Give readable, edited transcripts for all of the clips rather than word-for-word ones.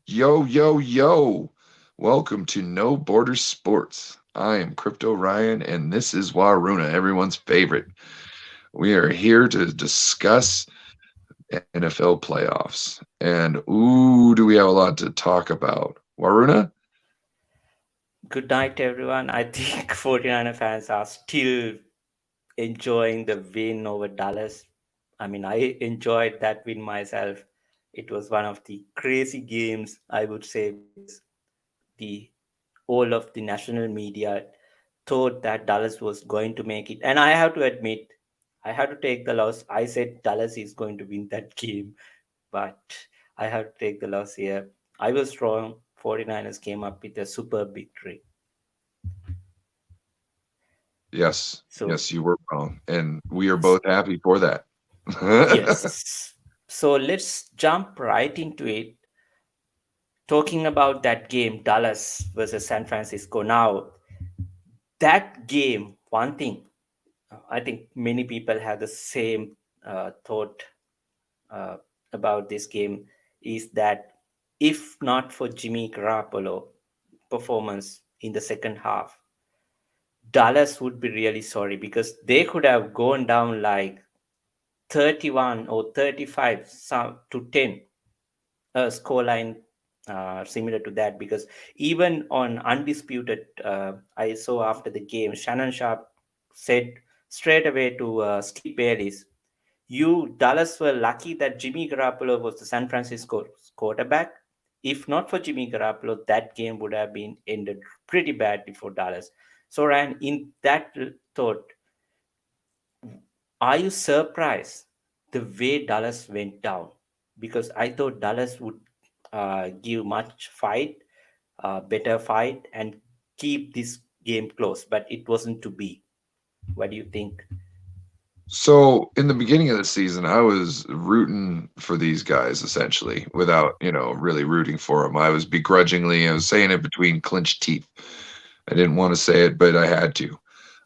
Yo, yo, yo. Welcome to No Border Sports. I am Crypto Ryan, and this is Waruna, everyone's favorite. We are here to discuss NFL playoffs. And do we have a lot to talk about? Waruna? Good night, everyone. I think 49er fans are still enjoying the win over Dallas. I mean, I enjoyed that win myself. It was one of the crazy games, I would say, because the all of the national media thought that Dallas was going to make it. And I have to admit, I had to take the loss. I said Dallas is going to win that game, but I have to take the loss here. I was wrong. 49ers came up with a superb victory. Yes, So yes, you were wrong. And we are both happy for that. yes. So let's jump right into it. Talking about that game, Dallas versus San Francisco. Now, that game, one thing, I think many people have the same thought uh, about this game is that if not for Jimmy Garoppolo performance in the second half, Dallas would be really sorry because they could have gone down like 31 or 35 to 10 scoreline similar to that because even on undisputed, I saw after the game, Shannon Sharp said straight away to Skip Bayless, "You Dallas were lucky that Jimmy Garoppolo was the San Francisco quarterback. If not for Jimmy Garoppolo, that game would have been ended pretty badly for Dallas." So Ryan, in that thought, are you surprised the way Dallas went down? Because I thought Dallas would give much fight, better fight, and keep this game close, but it wasn't to be. What do you think? So in the beginning of the season, I was rooting for these guys essentially without, really rooting for them. I was saying it between clenched teeth. I didn't want to say it, but I had to.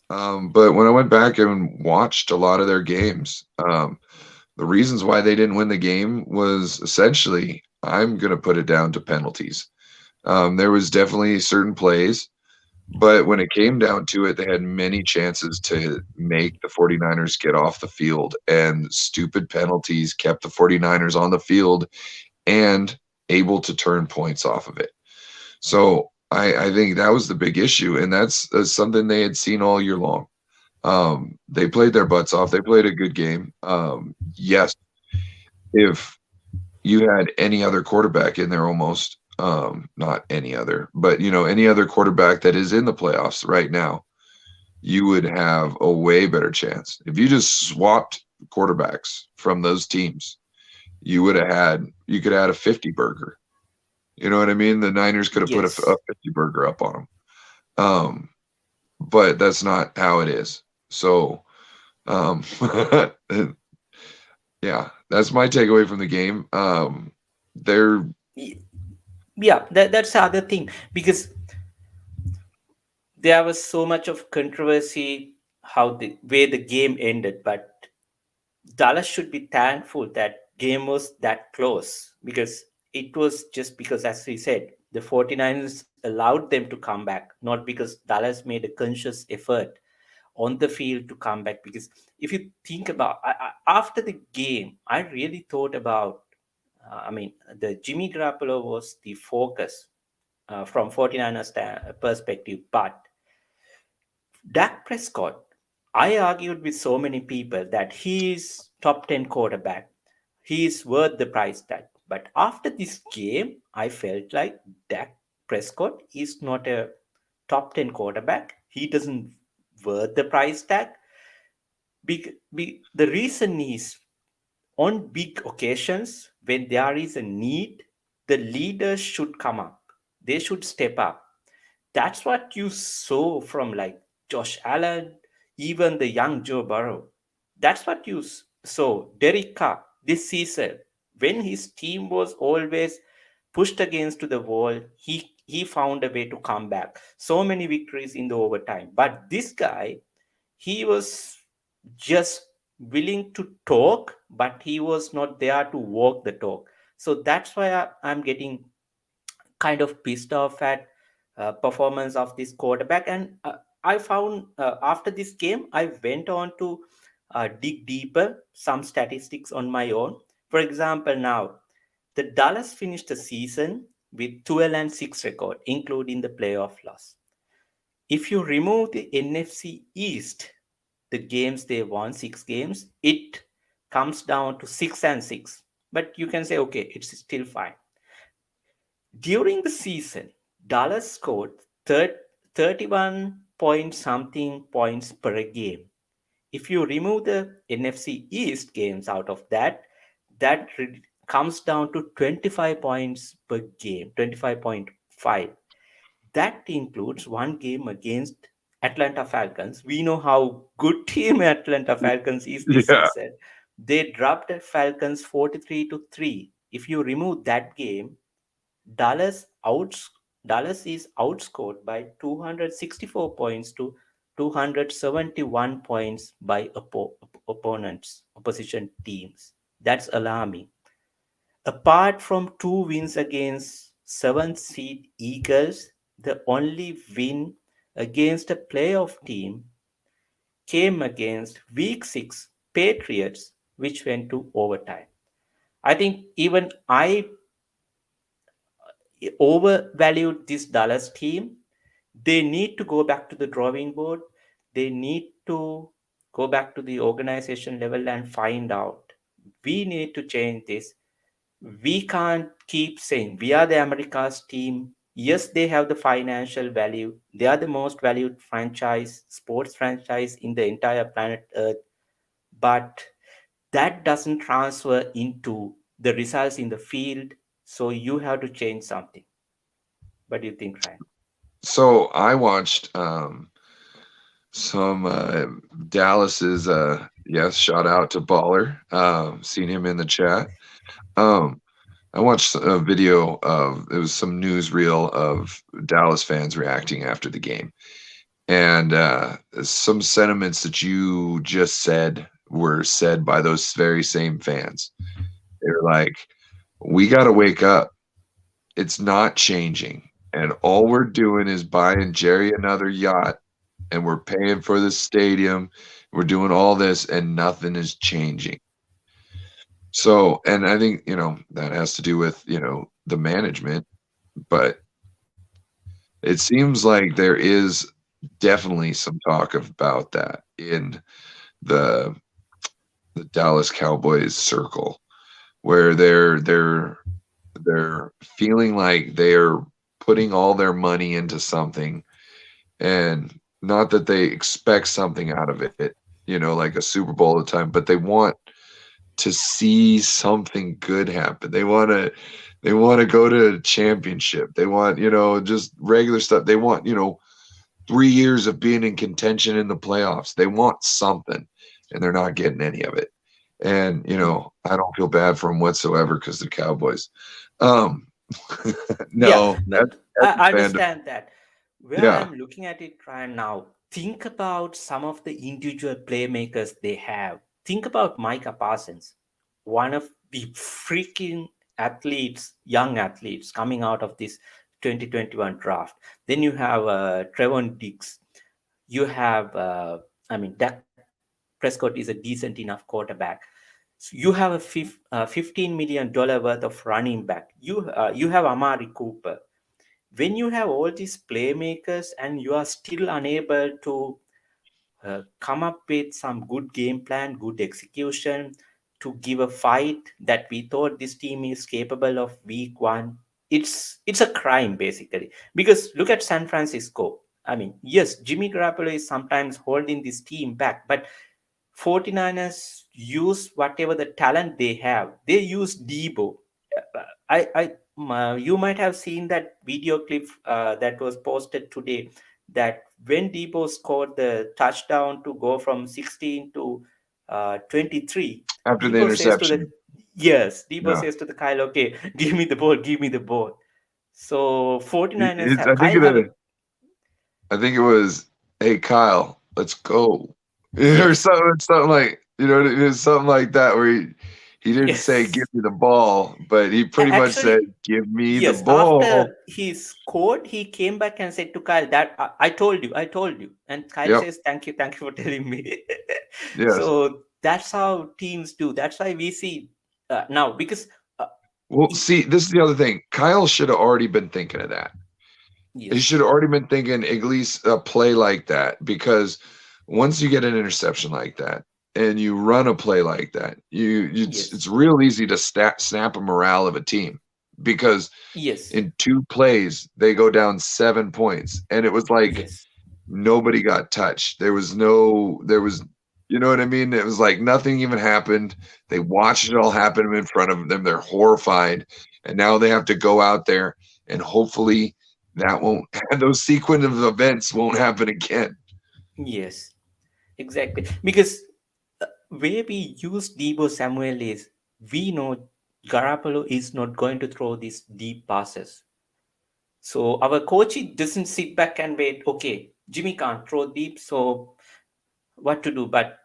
But when I went back and watched a lot of their games, the reasons why they didn't win the game was essentially, I'm going to put it down to penalties. There was definitely certain plays, but when it came down to it, they had many chances to make the 49ers get off the field, and stupid penalties kept the 49ers on the field and able to turn points off of it. So I think that was the big issue, and that's something they had seen all year long. They played their butts off. They played a good game. Yes, if you had any other quarterback in there almost, not any other, but any other quarterback that is in the playoffs right now, you would have a way better chance. If you just swapped quarterbacks from those teams, you could add a 50 burger. You know what I mean? The Niners could have put a Yes. 50 burger up on them. But that's not how it is. So, um, yeah, that's my takeaway from the game. They're Y- Yeah, that's the other thing because there was so much of controversy how the way the game ended, but Dallas should be thankful that game was that close because it was just because, as we said, the 49ers allowed them to come back, not because Dallas made a conscious effort on the field to come back. Because if you think about after the game, I really thought about, I mean, the Jimmy Garoppolo was the focus from 49ers perspective, but Dak Prescott, I argued with so many people that he is top 10 quarterback. He is worth the price tag. But after this game, I felt like Dak Prescott is not a top 10 quarterback. He doesn't worth the price tag. The reason is on big occasions when there is a need, the leaders should come up. They should step up. That's what you saw from like Josh Allen, even the young Joe Burrow. That's what you saw. Derek Carr this season, when his team was always pushed against to the wall, he found a way to come back. So many victories in the overtime. But this guy, he was just willing to talk, but he was not there to walk the talk. So that's why I'm getting. kind of pissed off at performance of this quarterback. And I found after this game, I went on to dig deeper some statistics on my own. For example, now the Dallas finished the season with 12 and 6 record, including the playoff loss. If you remove the NFC East, the games they won, 6 games, it comes down to 6 and 6. But you can say, okay, it's still fine. During the season, Dallas scored 31 point something points per game. If you remove the NFC East games out of that, comes down to 25 points per game, 25.5. That includes one game against Atlanta Falcons. We know how good team Atlanta Falcons is this Yeah. season. They dropped the Falcons 43-3. If you remove that game, Dallas outs Dallas is outscored by 264 points to 271 points by opposition teams. That's alarming. Apart from 2 wins against 7th seed Eagles, the only win against a playoff team came against Week 6 Patriots, which went to overtime. I think even I overvalued this Dallas team. They need to go back to the drawing board. They need to go back to the organization level and find out. We need to change this. We can't keep saying we are the America's team. Yes, they have the financial value. They are the most valued franchise, sports franchise in the entire planet Earth. But that doesn't transfer into the results in the field. So you have to change something. What do you think, Ryan? So I watched some Dallas's yes, shout out to Baller. Seen him in the chat. Um I watched a video of it was some newsreel of Dallas fans reacting after the game. And some sentiments that you just said were said by those very same fans. They were like, "We got to wake up. It's not changing. And all we're doing is buying Jerry another yacht and we're paying for the stadium. We're doing all this and nothing is changing." So, and I think, that has to do with, the management, but it seems like there is definitely some talk about that in the the Dallas Cowboys circle where they're feeling like they're putting all their money into something and not that they expect something out of it, like a Super Bowl all the time, but they want to see something good happen. They want to go to a championship. They want, just regular stuff. They want, 3 years of being in contention in the playoffs. They want something, and they're not getting any of it. And I don't feel bad for them whatsoever because they're Cowboys. Um, Yeah, no, no, that's I fandom. understand that. Where Yeah, I'm looking at it right now, think about some of the individual playmakers they have. Think about Micah Parsons, one of the freaking athletes, young athletes coming out of this 2021 draft. Then you have Trevon Diggs. You have, Dak Prescott is a decent enough quarterback. So you have a $15 million worth of running back. You have Amari Cooper. When you have all these playmakers and you are still unable to come up with some good game plan, good execution to give a fight that we thought this team is capable of week one, it's a crime basically. Because look at San Francisco. I mean, yes, Jimmy Garoppolo is sometimes holding this team back, but 49ers use whatever the talent they have. They use Debo. You might have seen that video clip that was posted today. That when Debo scored the touchdown to go from 16 to 23, after the Debo says to the interception. yes, Debo Yeah, says to the Kyle, okay, give me the ball, give me the ball. So 49ers it's. have Kyle have a I think it was, "Hey Kyle, let's go," or yes. something like, something like that where He didn't say give Yes. me the ball, but he pretty much said Actually, give me the yes. After ball. he scored, he came back and said to Kyle that I told you, I told you. And Kyle Yep. says, thank you for telling me. Yes. So that's how teams do. That's why we see now because uh, Well, e- see, this is the other thing. Kyle should have already been thinking of that. He should yes, have already been thinking at least a play like that because once you get an interception like that and you run a play like that, it's yes, real easy to snap a morale of a team because yes, in 2 plays they go down 7 points and it was like yes, nobody got touched. There was, you know what I mean? It was like nothing even happened. They watched it all happen in front of them. They're horrified. And now they have to go out there and hopefully that won't, those sequence of events won't happen again. yes, exactly. Because where we use Debo Samuel is we know Garoppolo is not going to throw these deep passes. So our coach doesn't sit back and wait. Okay, Jimmy can't throw deep, so what to do? But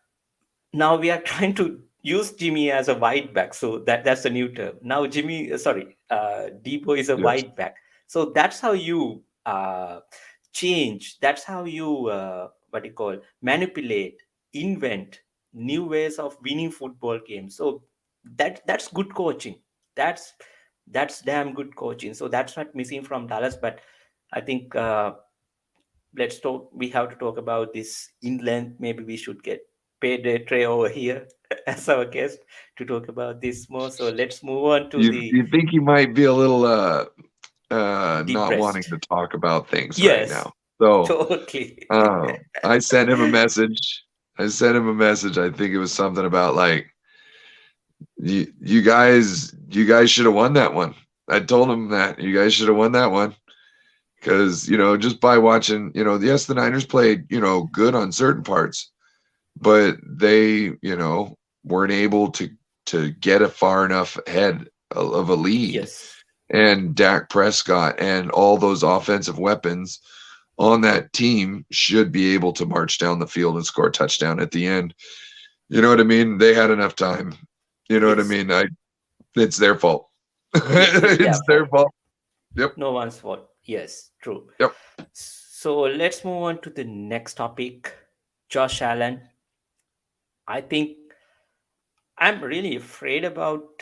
now we are trying to use Jimmy as a wide back. So that's the new term. Now Debo is a Yes. wide back. So that's how you change. That's how you what do you call manipulate, invent new ways of winning football games. So that's good coaching. That's that's damn good coaching. So that's not missing from Dallas, but I think let's talk. We have to talk about this inland. Maybe we should get Pedro Trey over here as our guest to talk about this more. So let's move on to the You think he might be a little not wanting depressed. to talk about things right Yes, now. So totally. I sent him a message. I sent him a message. I think it was something about like you guys should have won that one. I told him that you guys should have won that one because just by watching, yes, the Niners played good on certain parts, but they weren't able to get a far enough ahead of a lead. Yes, And Dak Prescott and all those offensive weapons on that team should be able to march down the field and score a touchdown at the end. You know what I mean? They had enough time. You know what I yes, mean? It's their fault. yes. It's their It's their fault. fault. Yep. No one's fault. Yes, true. Yep. So let's move on to the next topic. Josh Allen. I think I'm really afraid about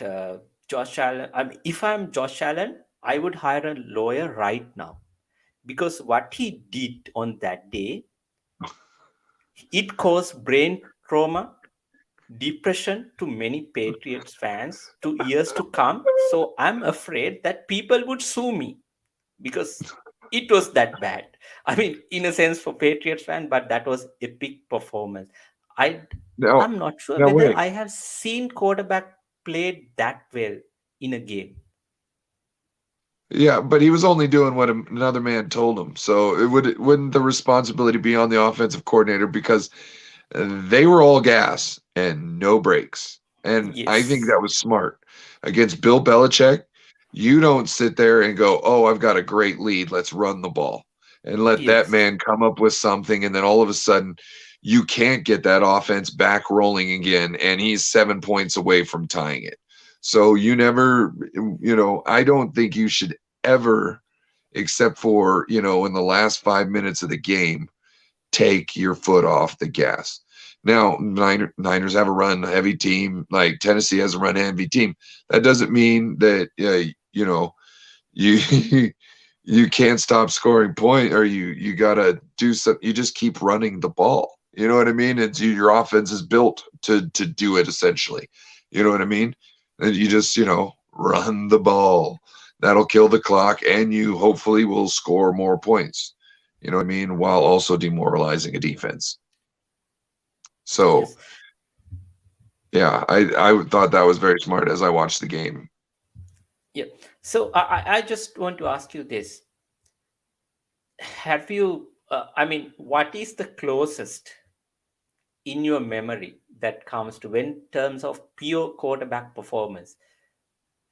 Josh Allen. I mean, if I'm Josh Allen, I would hire a lawyer right now because what he did on that day, it caused brain trauma, depression to many Patriots fans to years to come. So I'm afraid that people would sue me because it was that bad. I mean, in a sense for Patriots fan, but that was epic performance. I Now, I'm not sure now whether wait. I have seen quarterback played that well in a game. Yeah, but he was only doing what another man told him. So wouldn't the responsibility be on the offensive coordinator because they were all gas and no brakes. And I think Yes, that was smart. Against Bill Belichick, you don't sit there and go, "Oh, I've got a great lead. Let's run the ball." And let that yes, man come up with something and then all of a sudden you can't get that offense back rolling again and he's 7 points away from tying it. So you never, I don't think you should ever, except for, in the last 5 minutes of the game, take your foot off the gas. Now, Niners have a run heavy team, like Tennessee has a run heavy team. That doesn't mean that you you can't stop scoring point or you gotta do something. You just keep running the ball. You know what I mean? It's your offense is built to do it essentially. You know what I mean? And you just run the ball. That'll kill the clock, and you hopefully will score more points. You know what I mean? While also demoralizing a defense. So yes. yeah, I thought that was very smart as I watched the game. Yeah. So I just want to ask you this: have you? I mean, what is the closest in your memory that comes to in terms of pure quarterback performance,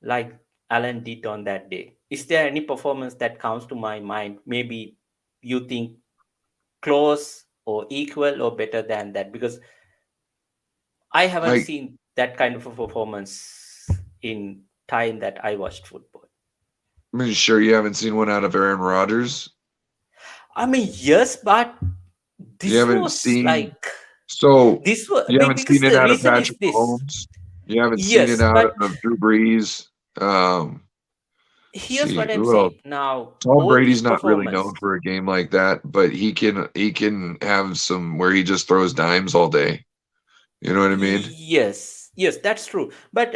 like Allen did on that day? Is there any performance that comes to my mind? Maybe you think close or equal or better than that because I haven't I seen. that kind of a performance in time that I watched football. I mean, sure, you haven't seen one out of Aaron Rodgers. I mean, yes, but You this haven't was seen like so this was you haven't because seen it the out of reason is Patrick this. Mahomes. You haven't seen it Yes, out but of Drew Brees. Let's here's see. what I'm Who else? saying. Now, Tom all Brady's these not really known performance, for a game like that, but he can have some where he just throws dimes all day. You know what I mean? yes, yes, that's true. But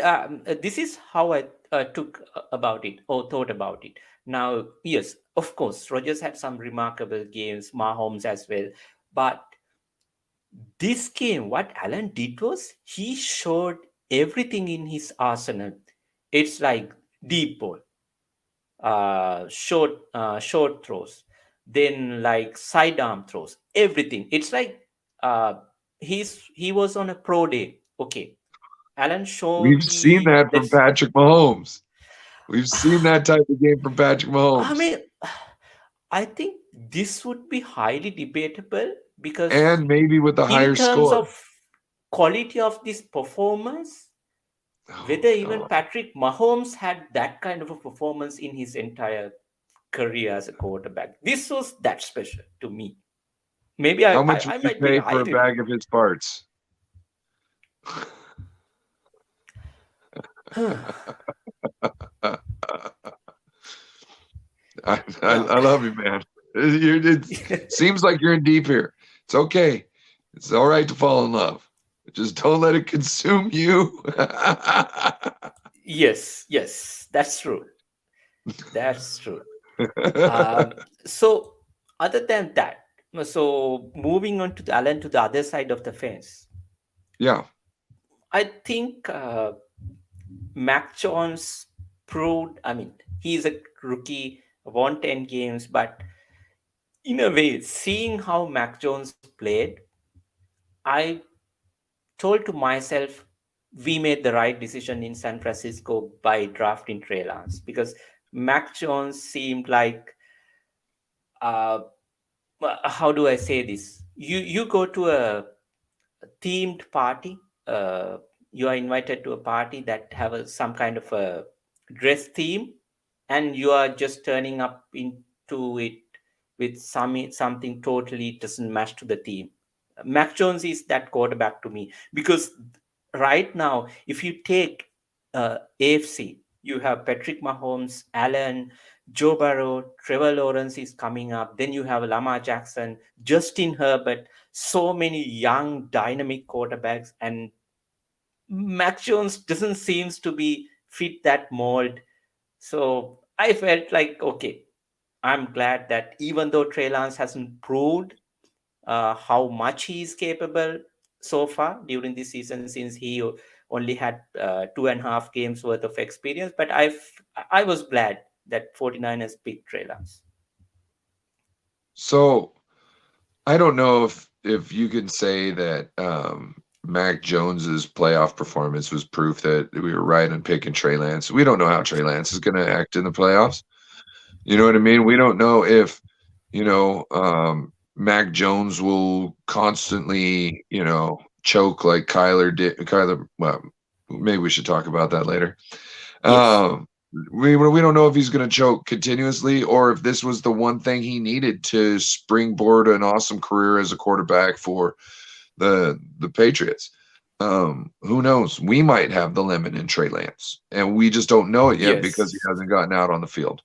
this is how I took about it or thought about it. Now, yes, of course, Rogers had some remarkable games, Mahomes as well. But this game, what Alan did was he showed everything in his arsenal. It's like deep ball, short throws, then like sidearm throws, everything. It's like uh, he was on a pro day. Okay, Alan showed We've seen the that from this. Patrick Mahomes. We've seen that type of game from Patrick I Mahomes. mean, I think this would be highly debatable because And maybe with a in higher terms score. of quality of this performance, Oh whether even God. Patrick Mahomes had that kind of a performance in his entire career as a quarterback. This was that special to me. Maybe How much would I you might be pay for a highly. bag of his parts? Yeah. I love you, man. It seems like you're in deep here. It's okay. It's all right to fall in love. Just don't let it consume you. Yes, yes, that's true. That's true. Um, so, other than that, so moving on to the Alan to the other side of the fence, Yeah. I think Mac Jones proved. I mean, he's a rookie, won 10 games, but in a way, seeing how Mac Jones played, I told to myself, we made the right decision in San Francisco by drafting Trey Lance because Mac Jones seemed like, uh, how do I say this? You go to a themed party. Uh, you are invited to a party that have some kind of a dress theme, and you are just turning up into it with something totally doesn't match to the theme. Mac Jones is that quarterback to me because right now, if you take AFC, you have Patrick Mahomes, Allen, Joe Burrow, Trevor Lawrence is coming up. Then you have Lamar Jackson, Justin Herbert, so many young, dynamic quarterbacks, and Mac Jones doesn't seems to be fit that mold. So I felt like, okay, I'm glad that even though Trey Lance hasn't proved how much he is capable so far during this season, since he only had 2.5 games worth of experience, but I was glad that 49ers picked Trey Lance. So I don't know if you can say that Mac Jones's playoff performance was proof that we were right on picking Trey Lance. We don't know how Trey Lance is going to act in the playoffs. You know what I mean? We don't know if, Mac Jones will constantly, choke like Kyler did. Kyler, well, maybe we should talk about that later. Yes, Um, we don't know if he's going to choke continuously or if this was the one thing he needed to springboard an awesome career as a quarterback for the Patriots. Who knows? We might have the lemon in Trey Lance, and we just don't know it yet because he yes, hasn't gotten out on the field.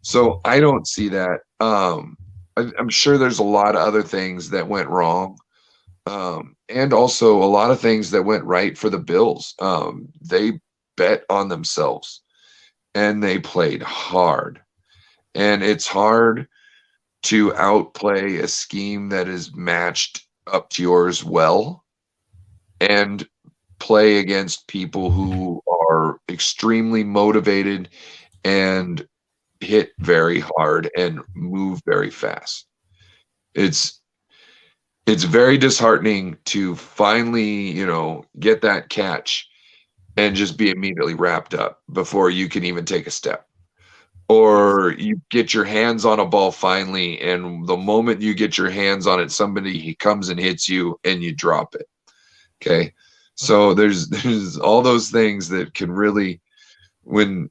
So I don't see that. I'm sure there's a lot of other things that went wrong, and also a lot of things that went right for the Bills. They bet on themselves and they played hard. And it's hard to outplay a scheme that is matched up to yours well and play against people who are extremely motivated and hit very hard and move very fast. It's it's very disheartening to finally, get that catch and just be immediately wrapped up before you can even take a step. yes, Or you get your hands on a ball finally, and the moment you get your hands on it, somebody he comes and hits you and you drop it. Okay. So there's all those things that can really when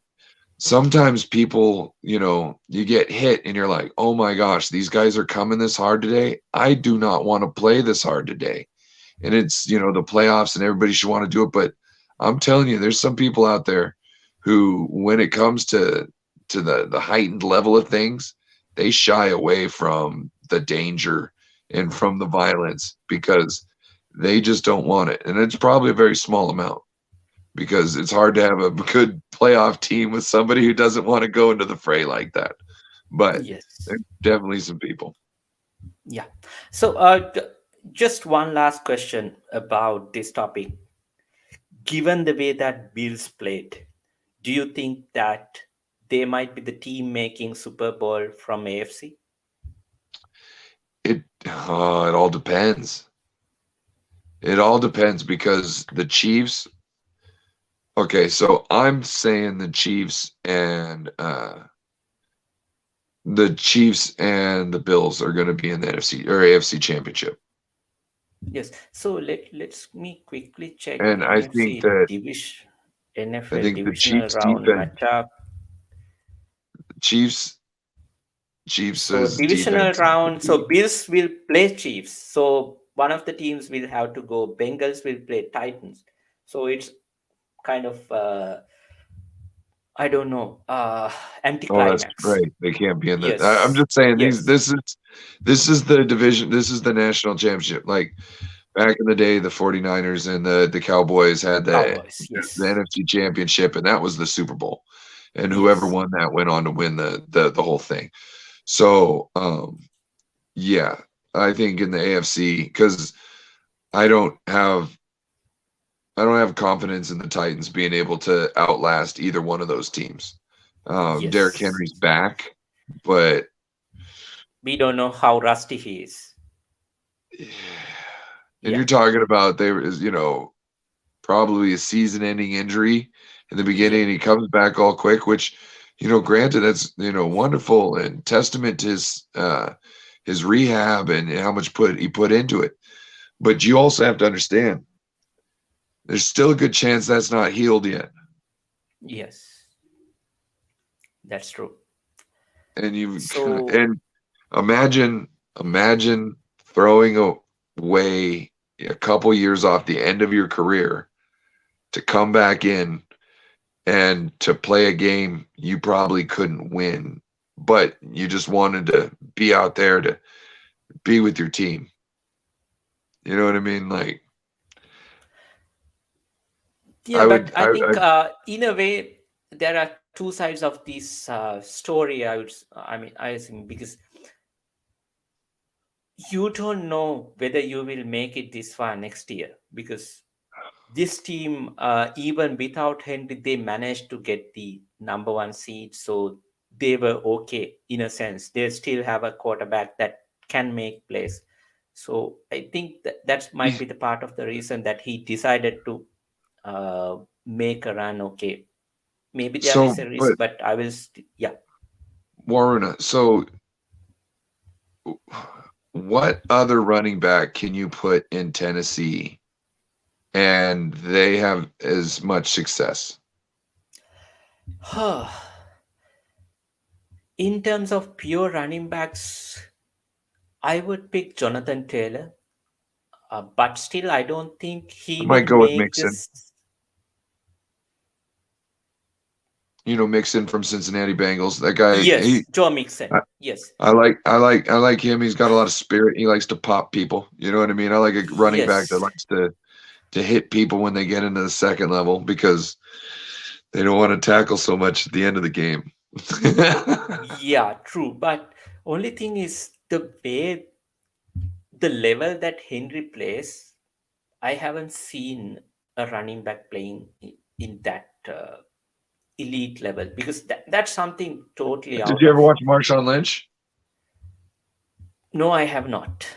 sometimes people, you get hit and you're like, "Oh my gosh, these guys are coming this hard today. I do not want to play this hard today." And it's, the playoffs and everybody should want to do it, but I'm telling you, there's some people out there who when it comes to the heightened level of things, they shy away from the danger and from the violence because they just don't want it. And it's probably a very small amount because it's hard to have a good playoff team with somebody who doesn't want to go into the fray like that. But Yes. there's definitely some people. Yeah. So, just one last question about this topic. Given the way that Bills played, do you think that they might be the team making Super Bowl from AFC? It all depends. It all depends because okay, so I'm saying the Bills are going to be in the NFC or AFC Championship. Yes. So let's me quickly check And NFC division, I NFL think the divisional round matchup. Chiefs So Chiefs' divisional defense is round. going to So be. Bills will play Chiefs. So one of the teams will have to go. Bengals will play Titans. So it's kind of I don't know Oh, that's anticlimax. right. They can't be in the. I'm Yes. just saying these. Yes. This is the division. This is the national championship. Like back in the day, the 49ers and the Cowboys had Cowboys. the Yes. NFC championship, and that was the Super Bowl. And whoever Yes. won that went on to win the whole thing. So, yeah, I think in the AFC because I don't have I don't have confidence in the Titans being able to outlast either one of those teams. Derrick Yes. Henry's back, but We don't know how rusty he is. and Yeah. you're talking about there is, probably a season-ending injury in the Yeah. beginning, and he comes back all quick, which, granted, that's wonderful and testament to his rehab and how much he put into it. But you also have to understand, there's still a good chance that's not healed yet. Yes. That's true. And you So and imagine throwing away a couple years off the end of your career to come back in and to play a game you probably couldn't win, but you just wanted to be out there to be with your team. You know what I mean? Like yeah, I but would, I think in a way there are two sides of this story. I mean, I think because you don't know whether you will make it this far next year because this team, even without Henry, they managed to get the number one seed. So they were okay in a sense. They still have a quarterback that can make plays. So I think that might be the part of the reason that he decided to uh, make a run. Okay, maybe there is so, a risk, but but I will. Yeah. Waruna, so what other running back can you put in Tennessee and they have as much success? In terms of pure running backs, I would pick Jonathan Taylor. But still, I don't think he I will might go with make Mixon. this. Mixon from Cincinnati Bengals. That guy, Yes, Joe Mixon. I, Yes, I like him. He's got a lot of spirit. He likes to pop people. You know what I mean? I like a running back that yes, likes to hit people when they get into the second level because they don't want to tackle so much at the end of the game. yeah, true. But only thing is the way the level that Henry plays. I haven't seen a running back playing in that elite level because that's something totally Did out you ever of. watch Marshawn Lynch? No, I have not.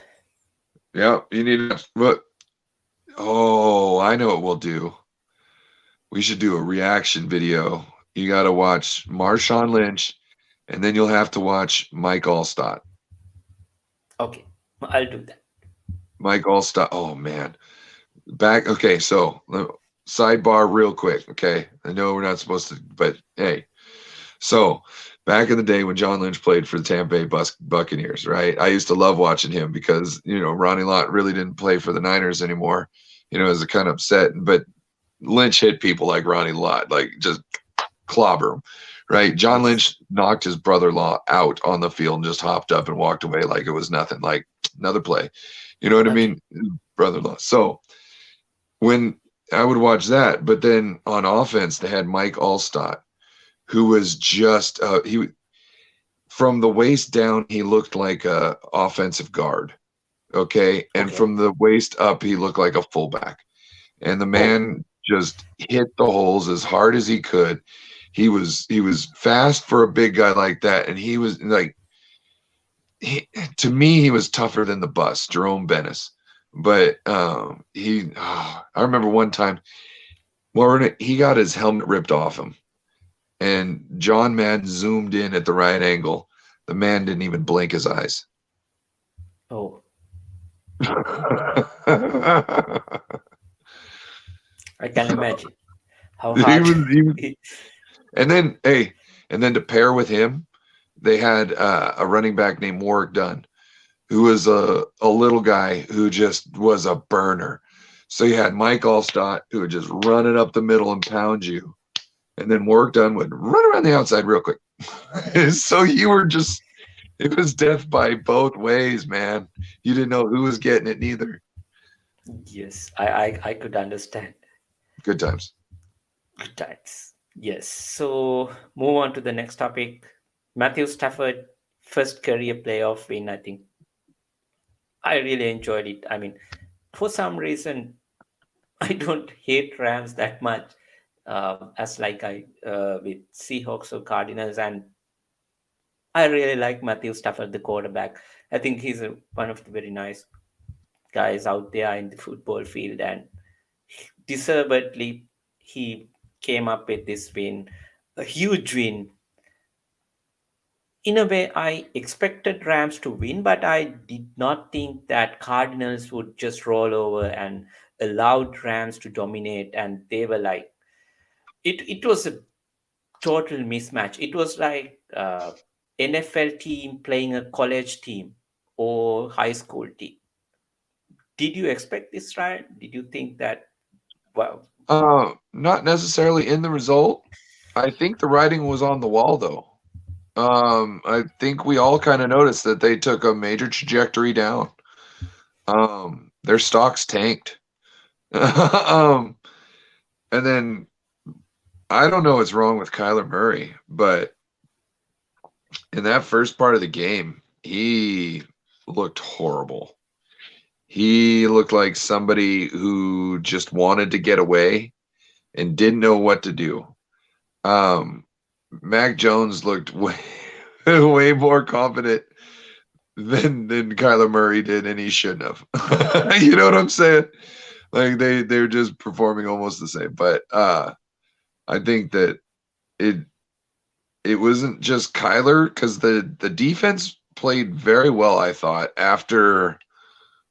Yeah, you need to. What? Oh, I know what we'll do. We should do a reaction video. You got to watch Marshawn Lynch, and then you'll have to watch Mike Allstott. Okay, I'll do that. Mike Allstott. Oh man, back. Okay, so sidebar real quick. Okay, I know we're not supposed to, but hey, so back in the day when John Lynch played for the Tampa Bay Buccaneers, right? I used to love watching him because Ronnie Lott really didn't play for the Niners anymore. It was kind of upset, but Lynch hit people like Ronnie Lott, like just clobber him, right? John Yes. Lynch knocked his brother-in-law out on the field and just hopped up and walked away like it was nothing, like another play. You know what I Okay. mean? Brother-in-law. So when I would watch that, but then on offense they had Mike Allstott, who was just he from the waist down he looked like a offensive guard, okay, and Okay. from the waist up he looked like a fullback, and the Oh. man just hit the holes as hard as he could. He was fast for a big guy like that, and he was like to me he was tougher than the bus, Jerome Bennis. But I remember one time he got his helmet ripped off him, and John Madden zoomed in at the right angle. The man didn't even blink his eyes. Oh. I can imagine how he hard. was, he was, and then and then to pair with him, they had a running back named Warwick Dunn, who was a little guy who just was a burner. So you had Mike Allstott, who would just run it up the middle and pound you, and then Warwick Dunn would run around the outside real quick. So you were just it was death by both ways, man. You didn't know who was getting it neither. Yes, I could understand. Good times. Good times. Yes. So move on to the next topic. Matthew Stafford first career playoff win. I think I really enjoyed it. I mean, for some reason, I don't hate Rams that much as like I with Seahawks or Cardinals, and I really like Matthew Stafford, the quarterback. I think he's one of the very nice guys out there in the football field, and deservedly he came up with this win, a huge win. In a way, I expected Rams to win, but I did not think that Cardinals would just roll over and allowed Rams to dominate. And they were like, it was a total mismatch. It was like NFL team playing a college team or high school team. Did you expect this, right? Did you think that, well, Not necessarily in the result. I think the writing was on the wall, though. I think we all kind of noticed that they took a major trajectory down. Their stocks tanked. um, and then I don't know what's wrong with Kyler Murray, but in that first part of the game, he looked horrible. He looked like somebody who just wanted to get away and didn't know what to do. Um, Mac Jones looked way, way more confident than Kyler Murray did, and he shouldn't have. You know what I'm saying? Like they're just performing almost the same. But I think that it it wasn't just Kyler because the defense played very well. I thought after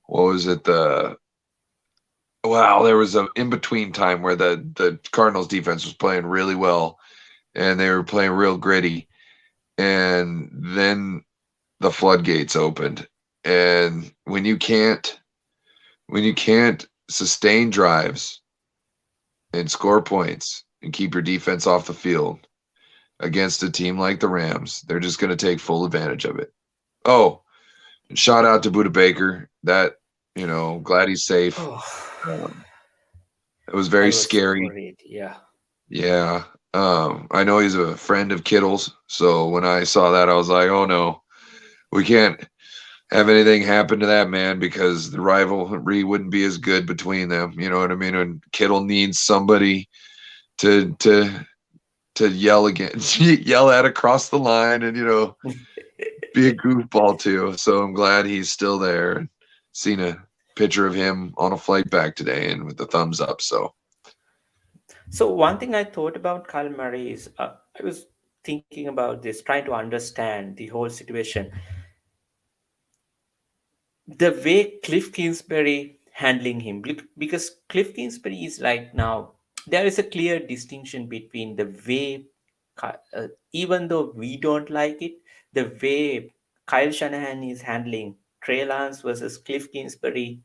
what was it there was a in between time where the Cardinals defense was playing really well and they were playing real gritty, and then the floodgates opened. And when you can't sustain drives and score points and keep your defense off the field against a team like the Rams, they're just going to take full advantage of it. Oh, and shout out to Buda Baker. That glad he's safe. oh, Um, it was I very was scary. worried. Yeah. Yeah. I know he's a friend of Kittle's, so when I saw that, I was like, oh no, we can't have anything happen to that man because the rivalry wouldn't be as good between them. You know what I mean? And Kittle needs somebody to yell against, yell at across the line, and be a goofball too. So I'm glad he's still there. Seen a picture of him on a flight back today, and with the thumbs up. So So one thing I thought about Kyle Murray is I was thinking about this, trying to understand the whole situation. The way Cliff Kingsbury handling him. Because Cliff Kingsbury is right now, there is a clear distinction between the way, even though we don't like it, the way Kyle Shanahan is handling Trey Lance versus Cliff Kingsbury's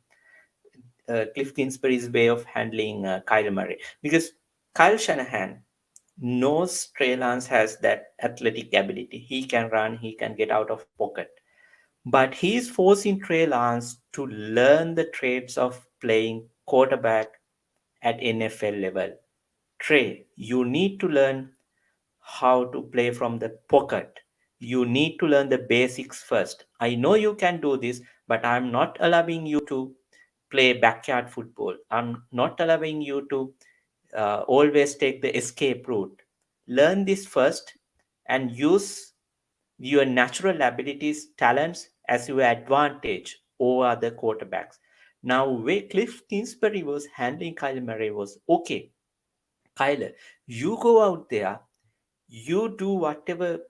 way of handling Kyle Murray. Because Kyle Shanahan knows Trey Lance has that athletic ability. He can run, he can get out of pocket. But he is forcing Trey Lance to learn the traits of playing quarterback at NFL level. Trey, you need to learn how to play from the pocket. You need to learn the basics first. I know you can do this, but I'm not allowing you to play backyard football. I'm not allowing you to always take the escape route. Learn this first and use your natural abilities, talents as your advantage over other quarterbacks. Now, where Cliff Kingsbury was handling Kyler Murray was okay, Kyler, you go out there, you do whatever,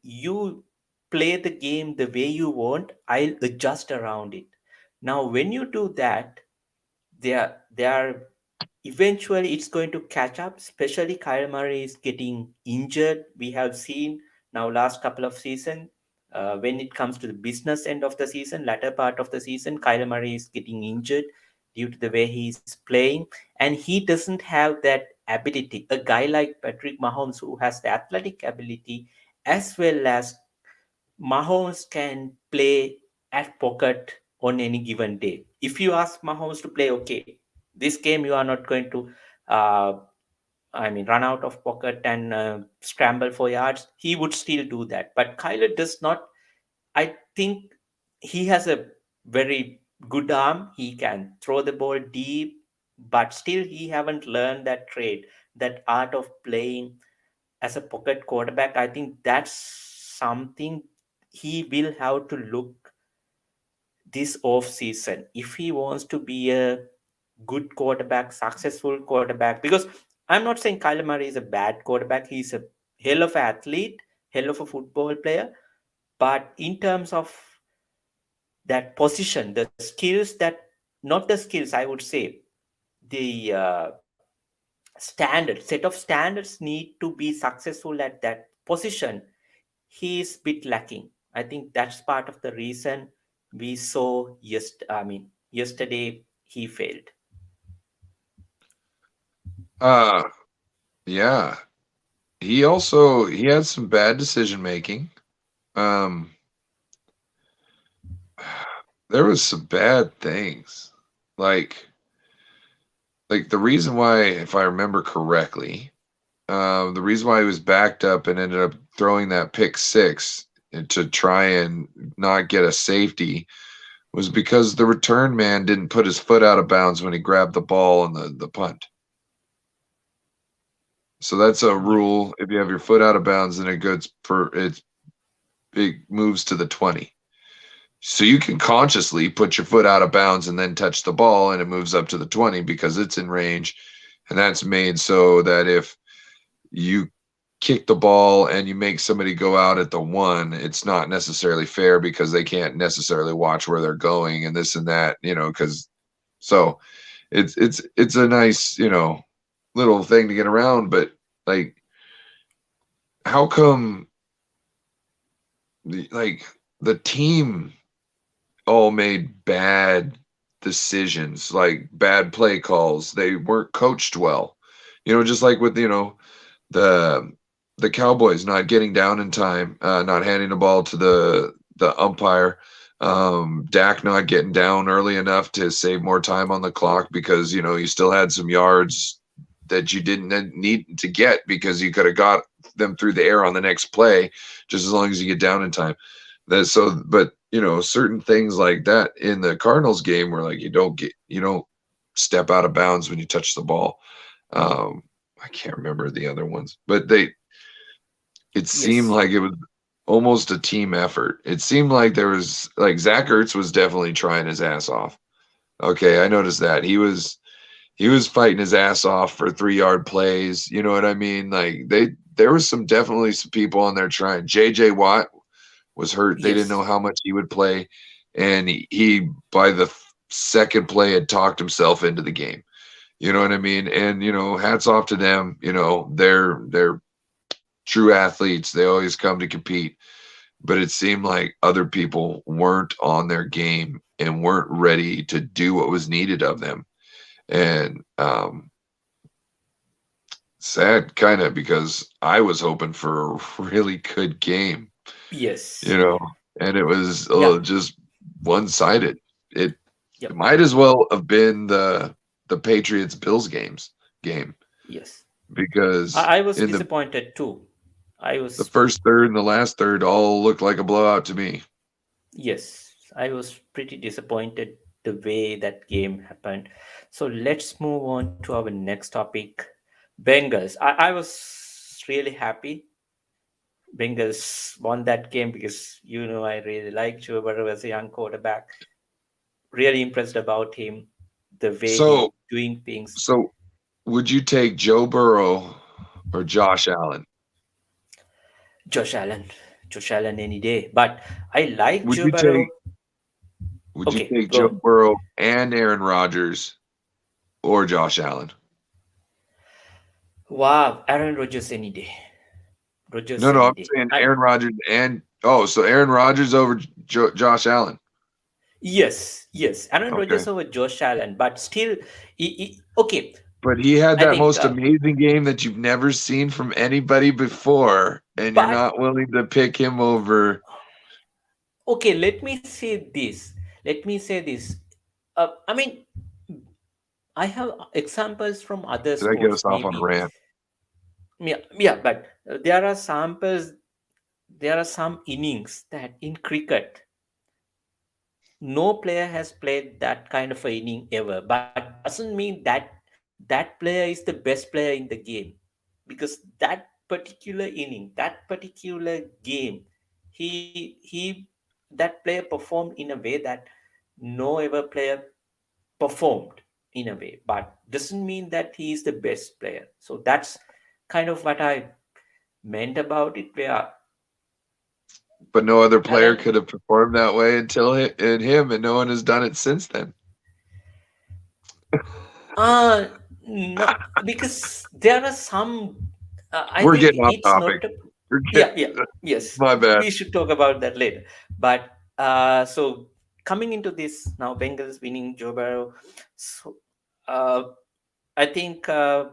you play the game the way you want, I'll adjust around it. Now, when you do that, there eventually it's going to catch up, especially Kyle Murray is getting injured. We have seen now last couple of season, when it comes to the business end of the season, latter part of the season, Kyle Murray is getting injured due to the way he is playing, and he doesn't have that ability. A guy like Patrick Mahomes, who has the athletic ability as well as Mahomes, can play at pocket on any given day. If you ask Mahomes to play, okay, this game you are not going to, uh, run out of pocket and scramble for yards, he would still do that. But Kyler does not. I think he has a very good arm. He can throw the ball deep, but still he haven't learned that trade, that art of playing as a pocket quarterback. I think that's something he will have to look this off season if he wants to be a good quarterback, successful quarterback. Because I'm not saying Kyler Murray is a bad quarterback. He's a hell of an athlete, hell of a football player. But in terms of that position, the skills that, not the skills, I would say, the set of standards need to be successful at that position, he is bit lacking. I think that's part of the reason we saw yesterday he failed. Uh yeah. He had some bad decision making. Um there was some bad things. Like the reason why, if I remember correctly, the reason why he was backed up and ended up throwing that pick six to try and not get a safety was because the return man didn't put his foot out of bounds when he grabbed the ball on the punt. So that's a Yeah. rule. If you have your foot out of bounds, then it moves to the 20. So you can consciously put your foot out of bounds and then touch the ball, and it moves up to the 20 because it's in range. And that's made so that if you kick the ball and you make somebody go out at the 1, it's not necessarily fair because they can't necessarily watch where they're going and this and that, because so it's a nice, little thing to get around. But like, how come the team all made bad decisions, like bad play calls? They weren't coached well, just like with, the Cowboys not getting down in time, not handing the ball to the umpire, Dak not getting down early enough to save more time on the clock because you still had some yards that you didn't need to get because you could have got them through the air on the next play just as long as you get down in time. But certain things like that in the Cardinals game where like you don't step out of bounds when you touch the ball. I can't remember the other ones, but it seemed Yes. like it was almost a team effort. It seemed like there was like Zach Ertz was definitely trying his ass off. Okay, I noticed that he was fighting his ass off for 3-yard plays. You know what I mean? Like there was definitely some people on there trying. JJ Watt was hurt. They didn't Yes. know how much he would play, and he by the second play had talked himself into the game. You know what I mean? And hats off to them. They're true athletes. They always come to compete. But it seemed like other people weren't on their game and weren't ready to do what was needed of them. And sad kind of, because I was hoping for a really good game, you Yes. know, and it was Yeah. just one-sided. It Yep. might as well have been the Patriots Bills game, Yes. because I was in disappointed too. I the was, first third and the last third all looked like a blowout to me. yes, I was pretty disappointed the way that game happened. So let's move on to our next topic, Bengals. I was really happy Bengals won that game because I really like Joe Burrow as a young quarterback. Really impressed about him, the way So he doing things. so would you take Joe Burrow or Josh Allen? Josh Allen, Josh Allen any day. But I like Would Joe you take Burrow. would you Okay, take Joe go. Burrow and Aaron Rodgers or Josh Allen? Wow, Aaron Rodgers any day. No, Rodgers no, any I'm day. saying Aaron Rodgers so Aaron Rodgers over Josh Allen. Yes, yes, Aaron Okay. Rodgers over Josh Allen, but still, okay. But he had I that think, most amazing game that you've never seen from anybody before, and you're but not willing to pick him over. okay. Let me say this. Let me say this. I mean, I have examples from other Did I get sports, us off on a maybe. rant? Yeah, yeah, but there are samples. There are some innings that in cricket, no player has played that kind of a inning ever. But doesn't mean that player is the best player in the game, because that particular inning, that particular game, he that player performed in a way that no ever player performed in a way, but doesn't mean that he is the best player. So that's kind of what I meant about it, where But no other player Alan, could have performed that way until in him, and no one has done it since then. uh no, because there are some, I We're think getting off it's not topic. a, We're yeah, getting, yeah, yes, my bad. we should talk about that later. But so coming into this now, Bengals winning, Joe Burrow. So uh I think, I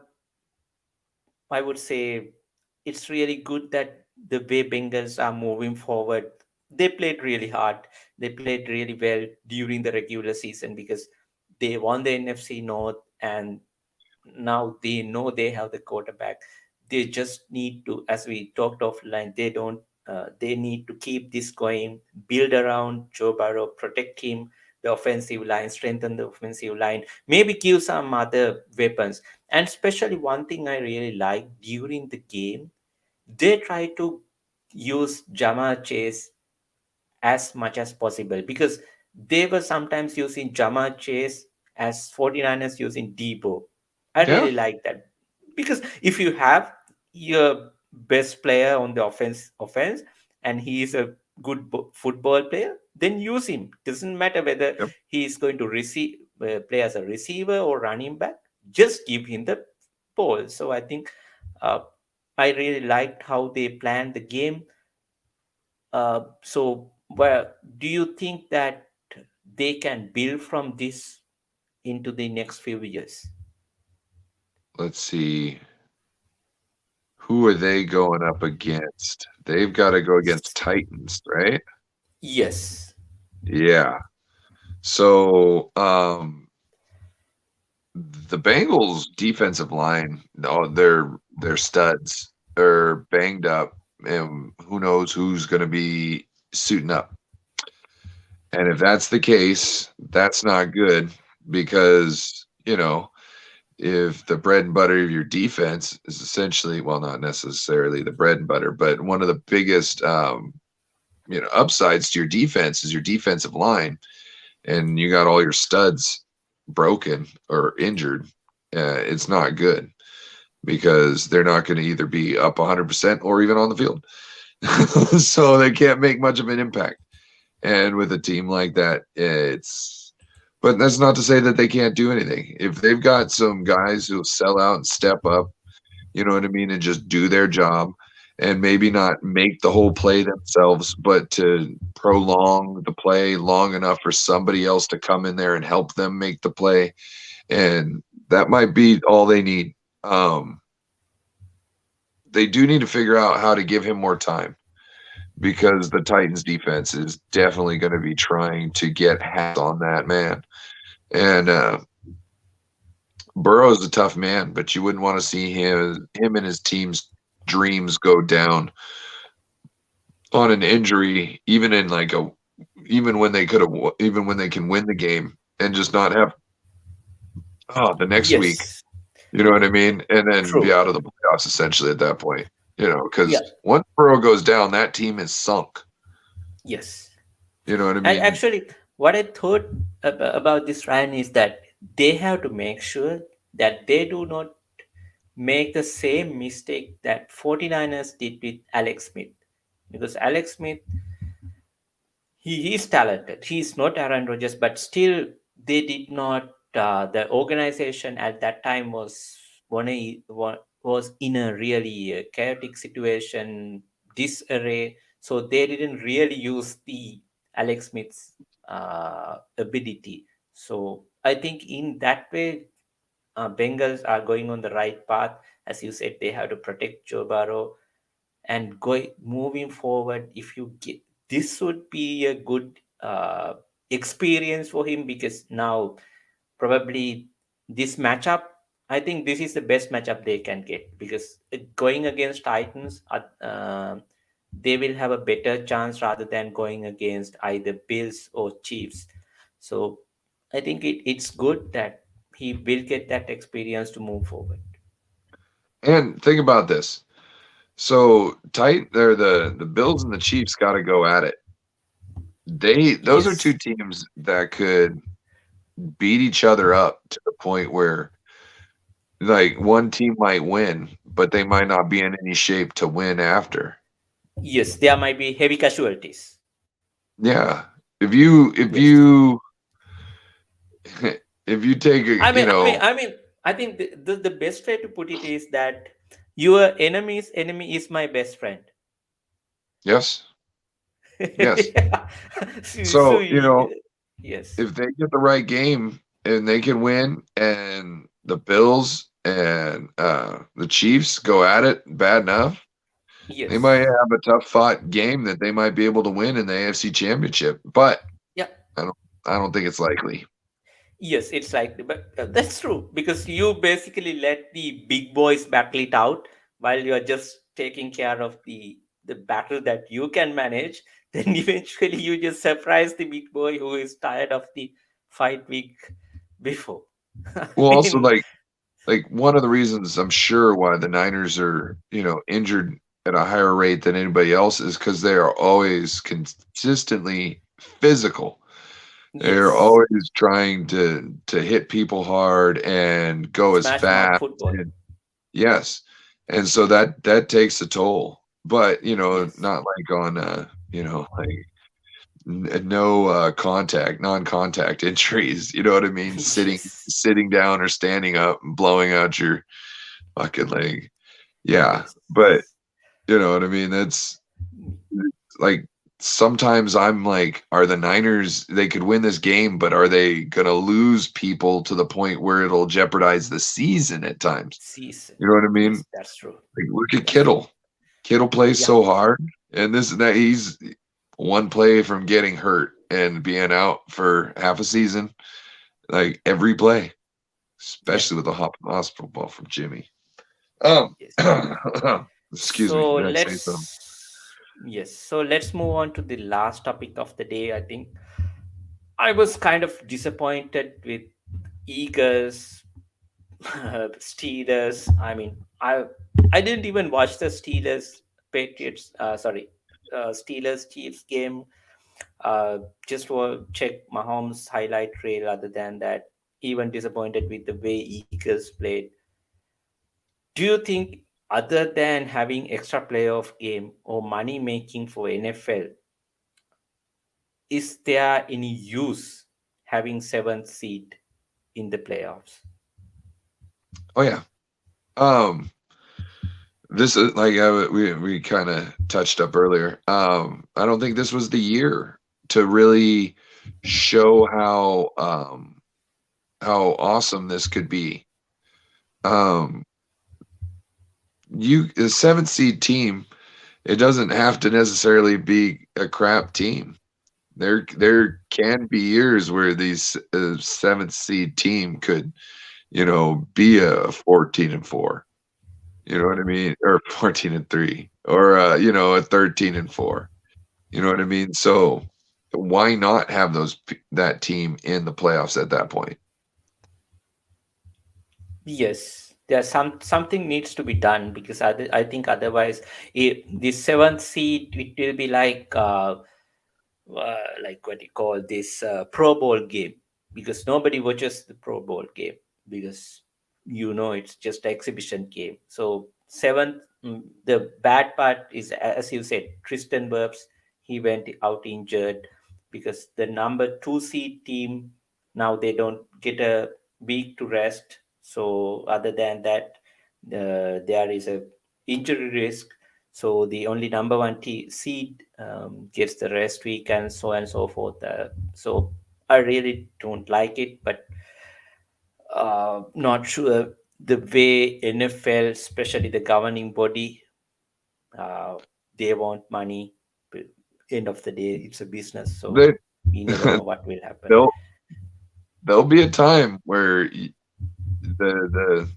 would say it's really good that the way Bengals are moving forward. They played really hard. They played really well during the regular season because they won the NFC North, and now they know they have the quarterback. They just need to, as we talked offline, they don't. They need to keep this going, build around Joe Burrow, protect him, the offensive line, strengthen the offensive line, maybe give some other weapons. And especially one thing I really like during the game, they try to use Jama Chase as much as possible, because they were sometimes using Jama Chase as 49ers using Debo. I Yeah. really like that, because if you have your best player on the offense, and he is a good football player, then use him. Doesn't matter whether Yep. he is going to play as a receiver or running back. Just give him the ball. So I think, uh, I really liked how they planned the game. So, well, do you think that they can build from this into the next few years? Let's see. Who are they going up against? They've got to go against Titans, right? Yes. Yeah. So, the Bengals defensive line, no, they're studs. They're banged up, and who knows who's going to be suiting up. And if that's the case, that's not good, because, if the bread and butter of your defense is essentially, well, not necessarily the bread and butter, but one of the biggest, upsides to your defense is your defensive line, and you got all your studs broken or injured, it's not good, because they're not going to either be up 100% or even on the field. So they can't make much of an impact. And with a team like that, But that's not to say that they can't do anything. If they've got some guys who'll sell out and step up, you know what I mean, and just do their job and maybe not make the whole play themselves, but to prolong the play long enough for somebody else to come in there and help them make the play. And that might be all they need. Um, they do need to figure out how to give him more time because the Titans defense is definitely going to be trying to get hats on that man. And Burrow's a tough man, but you wouldn't want to see him and his team's dreams go down on an injury, even in like a even when they could have even when they can win the game and just not have the next week. Yes, You know what I mean? And then be true. out of the playoffs essentially at that point. You know, Yeah, because once Burrow goes down, that team is sunk. yes. You know what I And mean? actually, what I thought about this, Ryan, is that they have to make sure that they do not make the same mistake that 49ers did with Alex Smith. Because Alex Smith, he is talented. He is not Aaron Rodgers, but still, they did not. The organization at that time was in a really chaotic situation, disarray. So they didn't really use the Alex Smith's ability. So I think in that way, Bengals are going on the right path. As you said, they have to protect Joe Burrow and going moving forward. If you get this, would be a good experience for him because now probably this matchup. I think this is the best matchup they can get because going against Titans, they will have a better chance rather than going against either Bills or Chiefs. So I think it's good that he will get that experience to move forward. And think about this. So tight there the Bills and the Chiefs gotta go at it. Those are two Yes, teams that could beat each other up to the point where like one team might win, but they might not be in any shape to win after. yes, there might be heavy casualties. Yeah. If you Yes. if you take a, I think the best way to put it is that your enemy's enemy is my best friend. yes, yes. Yeah. So So, yes, if they get the right game and they can win and the Bills and the Chiefs go at it bad enough, they might yes, have a tough fought game that they might be able to win in the AFC Championship, but yeah, I don't I don't think it's likely. yes. It's like, but that's true because you basically let the big boys battle it out while you are just taking care of the battle that you can manage. Then eventually you just surprise the big boy who is tired of the fight week before. I Well, also mean, like one of the reasons I'm sure why the Niners are, injured at a higher rate than anybody else is because they are always consistently physical. They're yes, always trying to hit people hard and go as smash mouth fast. football. And yes. And so that takes a toll. But, Yes, not like on like no contact, non-contact injuries, you know what I mean? Sitting yes, sitting down or standing up and blowing out your fucking leg. Yeah. yes, But you know what I mean? That's like sometimes I'm like, are the Niners, they could win this game, but are they gonna lose people to the point where it'll jeopardize the season at times? season. You know what I mean? Yes, that's true. Like look at That's true. Kittle. Kittle plays Yeah, so hard, and this and that he's one play from getting hurt and being out for half a season, like every play, yeah, especially with the hospital ball from Jimmy. Um, yes. excuse me. So Did I say something? let's move on to the last topic of the day. I think I was kind of disappointed with Eagles, Steelers. I mean, I didn't even watch the Steelers Patriots. Sorry, Steelers Chiefs game. Just to check Mahomes' highlight reel. Other than that, even disappointed with the way Eagles played. Do you think, other than having extra playoff game or money making for NFL, is there any use? having seventh seed in the playoffs. Oh yeah. Um, this is like we kind of touched up earlier. I don't think this was the year to really show how awesome this could be. Um, you a seventh seed team, it doesn't have to necessarily be a crap team. There can be years where these seventh seed team could, be a 14-4. You know what I mean? Or 14-3, or a 13-4. You know what I mean? So why not have that team in the playoffs at that point? Yes, there's something needs to be done because I think otherwise, if the seventh seed, it will be like what you call this Pro Bowl game, because nobody watches the Pro Bowl game because it's just an exhibition game. So seventh, the bad part is, as you said, Tristan Wirfs, he went out injured because the number two seed team, now they don't get a week to rest. So other than that, there is a injury risk, so the only number one seed gets the rest week and so on and so forth. So I really don't like it, but not sure the way NFL, especially the governing body, uh, they want money. But end of the day, it's a business, so They, we never know what will happen. there'll there'll be a time where the the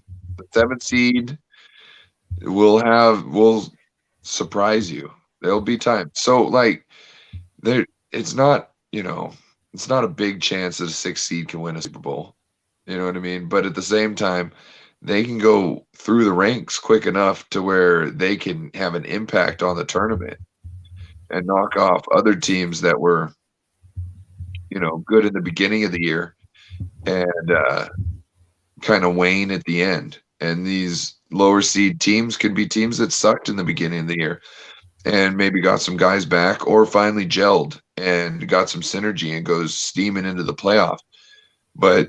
seventh seed will surprise you. There'll be time. So like there, it's not it's not a big chance that a sixth seed can win a Super Bowl. You know what I mean? But at the same time, they can go through the ranks quick enough to where they can have an impact on the tournament and knock off other teams that were, good in the beginning of the year and kind of wane at the end. And these lower seed teams could be teams that sucked in the beginning of the year and maybe got some guys back or finally gelled and got some synergy and goes steaming into the playoffs. But,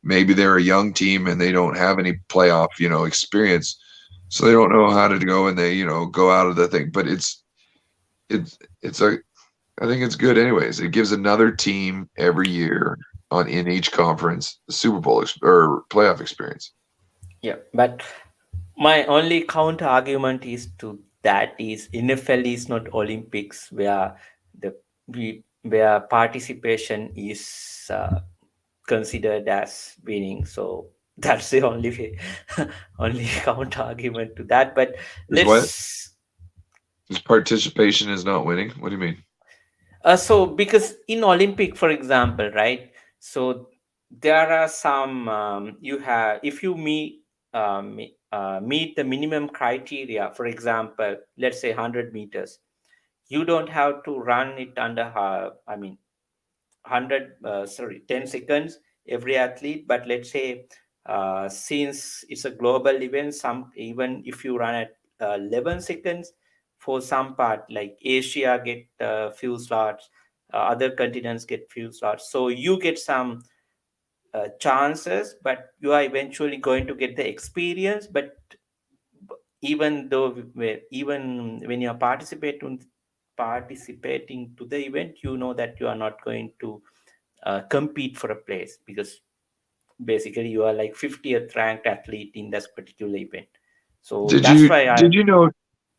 maybe they're a young team and they don't have any playoff, experience. So they don't know how to go and they, go out of the thing. But it's a I think it's good anyways. It gives another team every year in each conference the Super Bowl or playoff experience. Yeah, but my only counter argument is to that is NFL is not Olympics where the where participation is considered as winning. So that's the only way, only counter argument to that. But Is what? let's His participation is not winning? What do you mean? so because in Olympic, for example, right? So there are some you have if you meet the minimum criteria. For example, let's say 100 meters, you don't have to run it under 100 sorry 10 seconds every athlete, but let's say since it's a global event, some even if you run at 11 seconds, for some part like Asia get few slots, other continents get few slots, so you get some chances, but you are eventually going to get the experience. But even though even when you are participating to the event, you know that you are not going to compete for a place, because basically you are like 50th ranked athlete in this particular event. So Did that's you why I did you know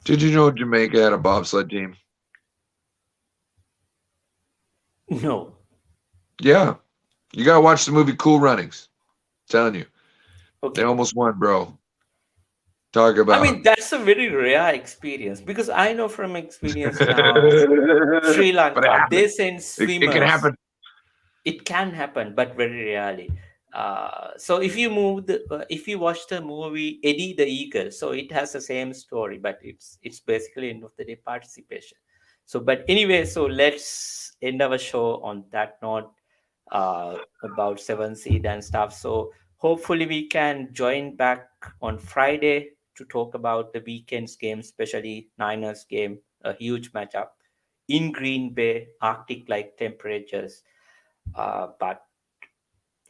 did you know Jamaica had a bobsled team? no. Yeah. You gotta watch the movie Cool Runnings. I'm telling you. They Okay, almost won, bro. Talk I about mean that's a very rare experience, because I know from experience now, Sri but it Lanka, happened. they send It can swimmers. happen. It can happen, but very rarely. So if you watch the movie Eddie the Eagle, so it has the same story, but it's basically end of the day participation. So, but anyway, so let's end our show on that note, about seven seed and stuff. So hopefully we can join back on Friday to talk about the weekend's game, especially Niners game, a huge matchup in Green Bay, Arctic like temperatures. But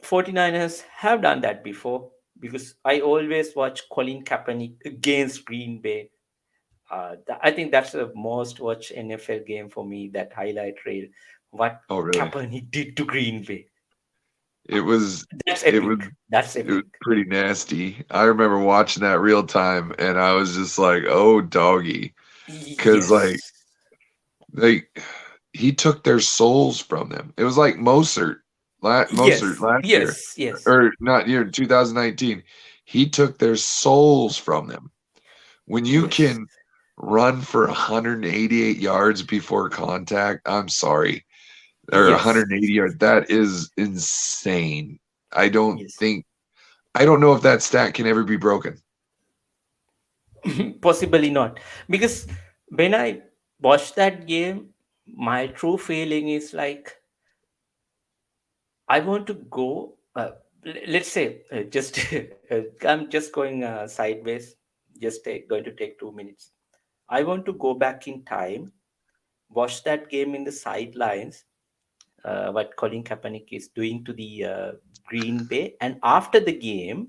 49ers have done that before because I always watch Colin Kaepernick against Green Bay. I think that's the most watched NFL game for me. That highlight reel, what Oh, really? Kaepernick did to Green Bay. It was That's it was epic. That's it was epic. pretty nasty. I remember watching that real time, and I was just like, "Oh, doggy," because Yes. like he took their souls from them. It was like Mozart Yes. last year, Yes. Yes. or not year 2019. He took their souls from them. When you Yes. can run for 188 yards before contact, I'm sorry, or Yes. 180 yards, that is insane. I don't Yes. think I don't know if that stat can ever be broken. Possibly not. Because when I watch that game, my true feeling is like I want to go. Let's say, just I'm just going sideways. Going to take 2 minutes. I want to go back in time, watch that game in the sidelines. What Colin Kaepernick is doing to the Green Bay, and after the game,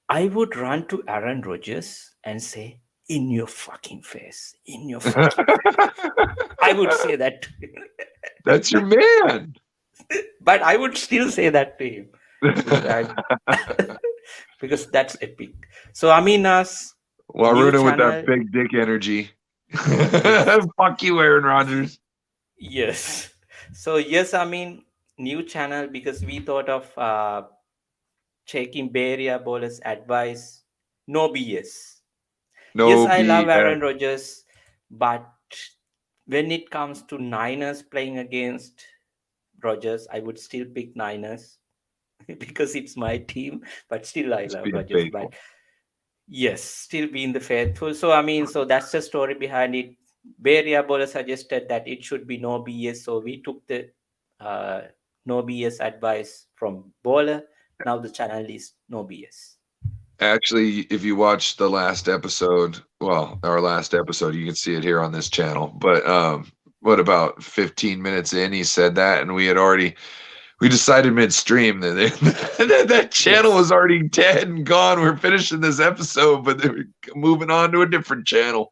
I would run to Aaron Rodgers and say, "In your fucking face, in your fucking face." I would say that, to him. That's your man. But I would still say that to him because I because that's epic. So Amina's new Waruna with that channel, big dick energy. yes, Fuck you, Aaron Rodgers. yes. So yes, I mean new channel because we thought of taking Bay Area bowlers advice, no BS. Yes, No I love BS. Aaron Rodgers, but when it comes to Niners playing against Rodgers, I would still pick Niners because it's my team. But still, I Just love being Rodgers. But faithful. yes, still being the faithful. So I mean, so that's the story behind it. Bay Area Bowler suggested that it should be no BS, so we took the uh, no BS advice from Bowler. Now the channel is no BS. Actually, if you watch the last episode, well, our last episode, you can see it here on this channel. But what about 15 minutes in, he said that, and we decided midstream that that channel Yes, was already dead and gone. We're finishing this episode, but they were moving on to a different channel.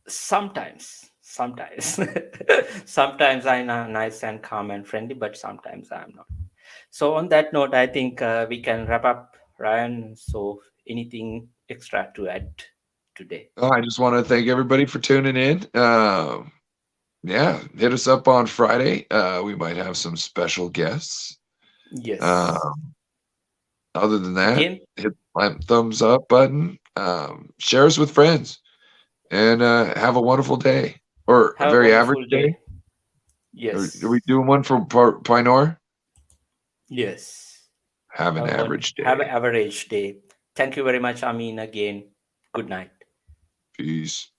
sometimes, sometimes I'm nice and calm and friendly, but sometimes I'm not. So on that note, I think we can wrap up, Ryan. So anything extra to add today? Oh, I just want to thank everybody for tuning in. Yeah, hit us up on Friday. We might have some special guests. Uh, Yes. other than that, Again, hit my thumbs up button. Share us with friends, and have a wonderful day or a have a very average wonderful day. day. Are we Yes. doing one for Pinor? Yes. Have an average Have an day. average day. Thank you very much, Amin. Again, good night. Peace.